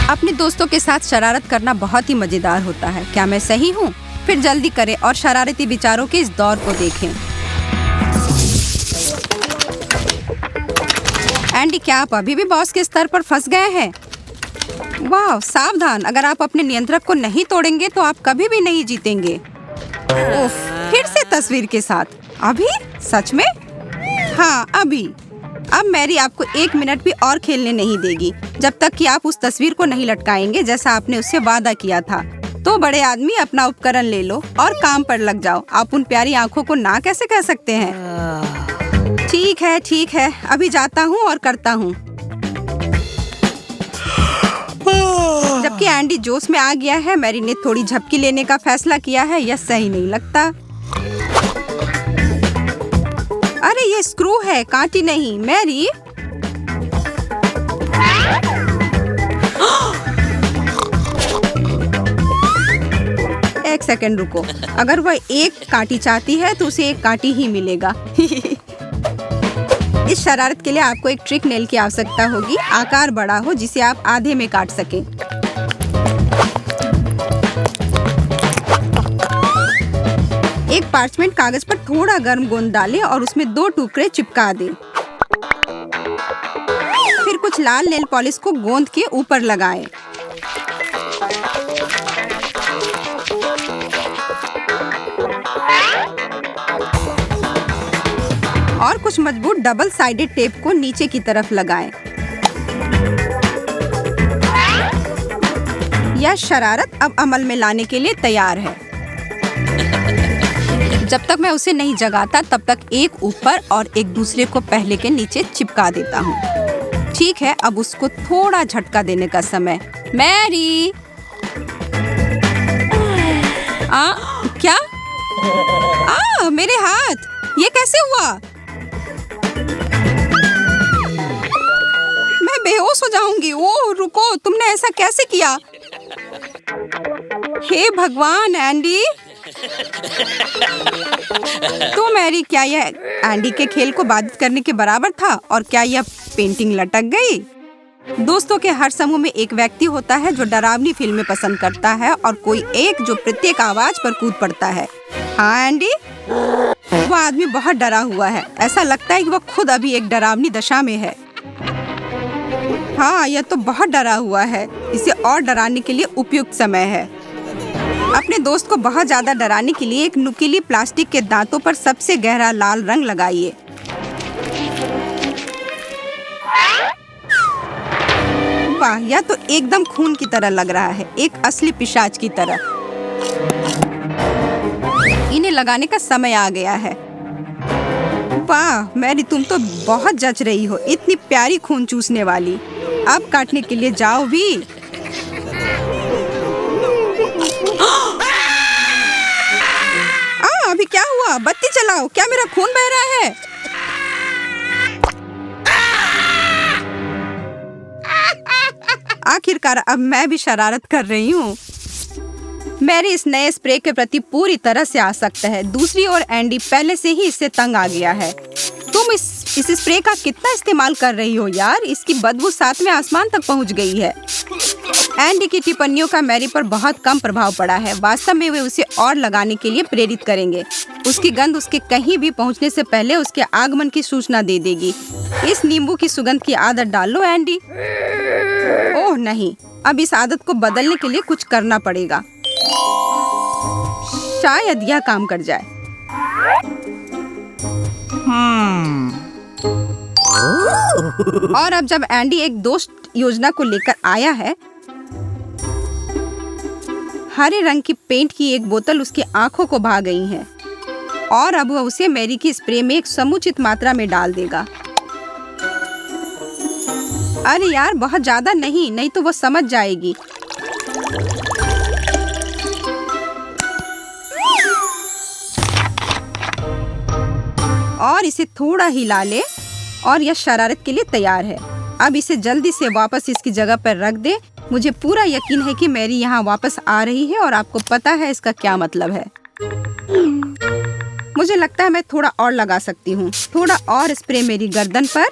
अपने दोस्तों के साथ शरारत करना बहुत ही मजेदार होता है। क्या मैं सही हूँ? फिर जल्दी करें और शरारती विचारों के इस दौर को देखें। एंडी, क्या आप अभी भी बॉस के स्तर पर फंस गए हैं? वाह, सावधान, अगर आप अपने नियंत्रक को नहीं तोड़ेंगे तो आप कभी भी नहीं जीतेंगे। उफ, फिर से तस्वीर के साथ। अभी? सच में? हाँ, अभी। अब मैरी आपको 1 मिनट भी और खेलने नहीं देगी जब तक कि आप उस तस्वीर को नहीं लटकाएंगे जैसा आपने उससे वादा किया था। तो बड़े आदमी, अपना उपकरण ले लो और काम पर लग जाओ। आप उन प्यारी आंखों को ना कैसे कह सकते हैं? ठीक है, अभी जाता हूँ और करता हूँ। जबकि एंडी जोश में आ गया है, मैरी ने थोड़ी झपकी लेने का फैसला किया है। यह सही नहीं लगता। अरे ये स्क्रू है, कांटी नहीं। मैरी, एक सेकंड रुको। अगर वह एक कांटी चाहती है तो उसे एक कांटी ही मिलेगा। इस शरारत के लिए आपको एक ट्रिक नेल की आवश्यकता होगी। आकार बड़ा हो जिसे आप आधे में काट सकें। एक पार्चमेंट कागज पर थोड़ा गर्म गोंद डालें और उसमें 2 टुकड़े चिपका दें। फिर कुछ लाल नेल पॉलिश को गोंद के ऊपर लगाएं। और कुछ मजबूत डबल साइडेड टेप को नीचे की तरफ लगाएं। यह शरारत अब अमल में लाने के लिए तैयार है। जब तक मैं उसे नहीं जगाता तब तक एक ऊपर और एक दूसरे को पहले के नीचे चिपका देता हूँ। ठीक है, अब उसको थोड़ा झटका देने का समय। मैरी! क्या? मेरे हाथ! ये कैसे हुआ? मैं बेहोश हो जाऊंगी। ओह रुको, तुमने ऐसा कैसे किया? हे भगवान, एंडी! तो मैरी, क्या यह एंडी के खेल को बाधित करने के बराबर था? और क्या यह पेंटिंग लटक गई? दोस्तों के हर समूह में एक व्यक्ति होता है जो डरावनी फिल्में पसंद करता है और कोई एक जो प्रत्येक आवाज पर कूद पड़ता है। हाँ एंडी, वह आदमी बहुत डरा हुआ है। ऐसा लगता है कि वह खुद अभी एक डरावनी दशा में है। हाँ, यह तो बहुत डरा हुआ है। इसे और डराने के लिए उपयुक्त समय है। अपने दोस्त को बहुत ज्यादा डराने के लिए एक नुकीली प्लास्टिक के दांतों पर सबसे गहरा लाल रंग लगाइए। वाह, यह तो एकदम खून की तरह लग रहा है, एक असली पिशाच की तरह। इन्हें लगाने का समय आ गया है। वाह मैरी, तुम तो बहुत जच रही हो, इतनी प्यारी खून चूसने वाली। अब काटने के लिए जाओ भी। अभी क्या हुआ? बत्ती चलाओ। क्या मेरा खून बह रहा है? आखिरकार अब मैं भी शरारत कर रही हूँ। मैरी इस नए स्प्रे के प्रति पूरी तरह से आसक्त है। दूसरी ओर एंडी पहले से ही इससे तंग आ गया है। तुम इस स्प्रे का कितना इस्तेमाल कर रही हो यार? इसकी बदबू 7वें आसमान तक पहुँच गई है। एंडी की टिप्पणियों का मैरी पर बहुत कम प्रभाव पड़ा है। वास्तव में वे उसे और लगाने के लिए प्रेरित करेंगे। उसकी गंध उसके कहीं भी पहुंचने से पहले उसके आगमन की सूचना दे देगी। इस नींबू की सुगंध की आदत डाल लो एंडी। ओह नहीं, अब इस आदत को बदलने के लिए कुछ करना पड़ेगा। शायद यह काम कर जाए। और अब जब एंडी एक दोस्त योजना को लेकर आया है, हरे रंग की पेंट की एक बोतल उसकी आंखों को भा गई है और अब वह उसे मैरी की स्प्रे में एक समुचित मात्रा में डाल देगा। अरे यार, बहुत ज्यादा नहीं तो वो समझ जाएगी। और इसे थोड़ा हिला ले और यह शरारत के लिए तैयार है। अब इसे जल्दी से वापस इसकी जगह पर रख दे। मुझे पूरा यकीन है कि मैरी यहाँ वापस आ रही है और आपको पता है इसका क्या मतलब है। मुझे लगता है मैं थोड़ा और लगा सकती हूँ। थोड़ा और स्प्रे मेरी गर्दन पर।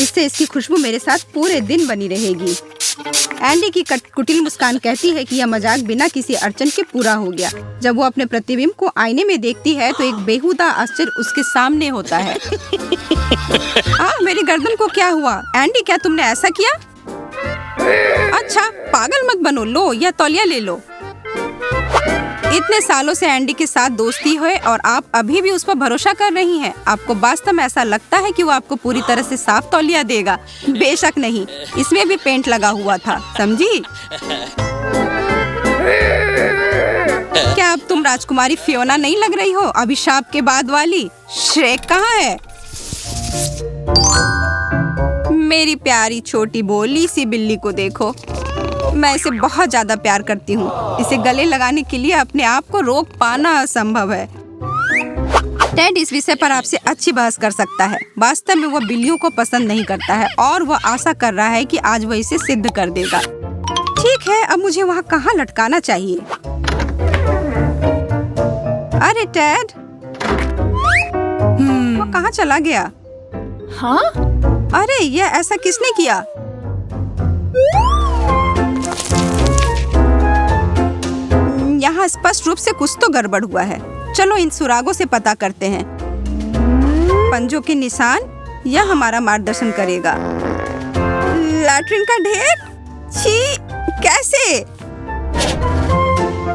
इससे इसकी खुशबू मेरे साथ पूरे दिन बनी रहेगी। एंडी की कुटिल मुस्कान कहती है कि यह मजाक बिना किसी अड़चन के पूरा हो गया। जब वो अपने प्रतिबिंब को आईने में देखती है तो एक बेहुदा आश्चर्य उसके सामने होता है। मेरी गर्दन को क्या हुआ? एंडी, क्या तुमने ऐसा किया? अच्छा, पागल मत बनो, लो यह तौलिया ले लो। इतने सालों से एंडी के साथ दोस्ती है और आप अभी भी उस पर भरोसा कर रही हैं। आपको वास्तव में ऐसा लगता है कि वो आपको पूरी तरह से साफ तौलिया देगा? बेशक नहीं, इसमें भी पेंट लगा हुआ था, समझी? क्या अब तुम राजकुमारी फियोना नहीं लग रही हो? अभिशाप के बाद वाली। श्रेक कहाँ है? मेरी प्यारी छोटी भोली सी बिल्ली को देखो। मैं इसे बहुत ज्यादा प्यार करती हूँ। इसे गले लगाने के लिए अपने आप को रोक पाना असंभव है। टेड इस विषय पर आपसे अच्छी बहस कर सकता है। वास्तव में वह बिल्लियों को पसंद नहीं करता है और वह आशा कर रहा है कि आज वह इसे सिद्ध कर देगा। ठीक है, अब मुझे वहाँ कहाँ लटकाना चाहिए? अरे टेड, वो कहाँ चला गया? हाँ? अरे, यह ऐसा किसने किया? यहाँ स्पष्ट रूप से कुछ तो गड़बड़ हुआ है। चलो इन सुरागों से पता करते हैं। पंजों के निशान, यह हमारा मार्गदर्शन करेगा। लैट्रिन का ढेर? छी, कैसे?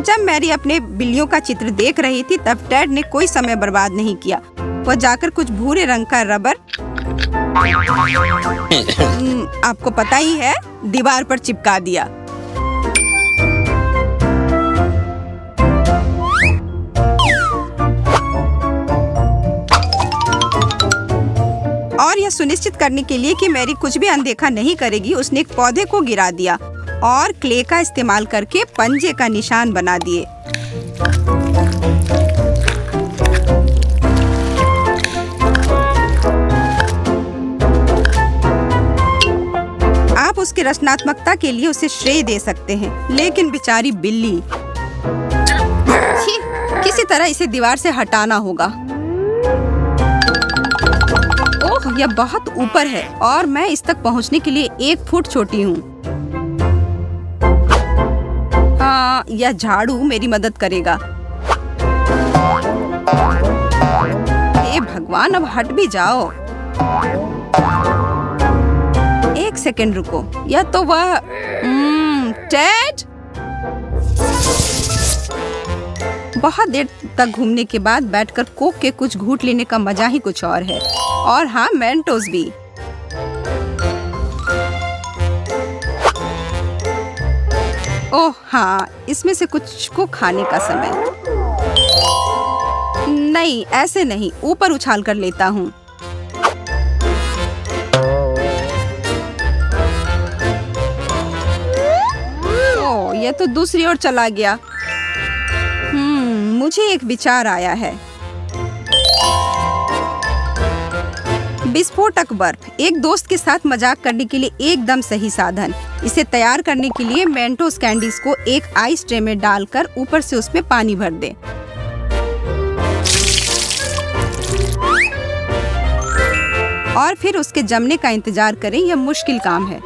जब मैरी अपने बिल्लियों का चित्र देख रही थी तब टेड ने कोई समय बर्बाद नहीं किया। वह जाकर कुछ भूरे रंग का रबर, आपको पता ही है, दीवार पर चिपका दिया। और यह सुनिश्चित करने के लिए कि मैरी कुछ भी अनदेखा नहीं करेगी, उसने एक पौधे को गिरा दिया और क्ले का इस्तेमाल करके पंजे का निशान बना दिए। आप उसकी रचनात्मकता के लिए उसे श्रेय दे सकते हैं, लेकिन बेचारी बिल्ली, किसी तरह इसे दीवार से हटाना होगा। ओह, यह बहुत ऊपर है और मैं इस तक पहुंचने के लिए 1 फुट छोटी हूँ। यह झाड़ू मेरी मदद करेगा। हे भगवान, अब हट भी जाओ। 1 सेकंड रुको, यह तो वह टेड। बहुत देर तक घूमने के बाद बैठकर कोक के कुछ घूंट लेने का मजा ही कुछ और है। और हाँ, मेंटोस भी। ओह हाँ, इसमें से कुछ को खाने का समय। नहीं, ऐसे नहीं, ऊपर उछाल कर लेता हूँ। ओह, यह तो दूसरी ओर चला गया। मुझे एक विचार आया है। विस्फोटक बर्फ एक दोस्त के साथ मजाक करने के लिए एकदम सही साधन। इसे तैयार करने के लिए मेंटोस कैंडीज को एक आइस ट्रे में डालकर ऊपर से उसमें पानी भर दें। और फिर उसके जमने का इंतजार करें। यह मुश्किल काम है,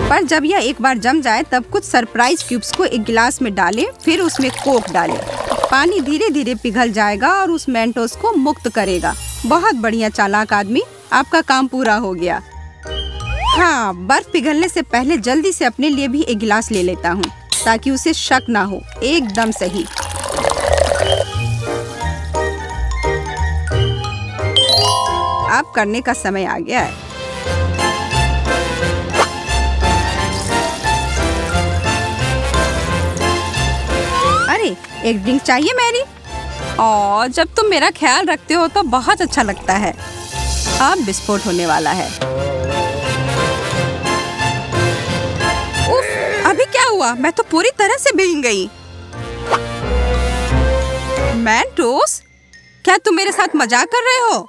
पर जब यह एक बार जम जाए तब कुछ सरप्राइज क्यूब्स को एक गिलास में डालें, फिर उसमें कोक डालें। पानी धीरे धीरे पिघल जाएगा और उस मेंटोस को मुक्त करेगा। बहुत बढ़िया चालाक आदमी, आपका काम पूरा हो गया। हाँ, बर्फ पिघलने से पहले जल्दी से अपने लिए भी एक गिलास ले लेता हूँ ताकि उसे शक ना हो। एकदम सही। अब करने का समय आ गया है। अरे, एक ड्रिंक चाहिए मैरी? और जब तुम मेरा ख्याल रखते हो तो बहुत अच्छा लगता है। अब विस्फोट होने वाला है। उफ, अभी क्या हुआ? मैं तो पूरी तरह से भीग गई। मेंटोस, क्या तुम मेरे साथ मजाक कर रहे हो?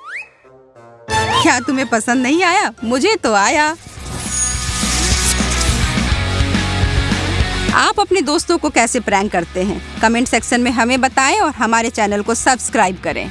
क्या तुम्हें पसंद नहीं आया? मुझे तो आया। आप अपने दोस्तों को कैसे प्रैंक करते हैं? कमेंट सेक्शन में हमें बताएं और हमारे चैनल को सब्सक्राइब करें।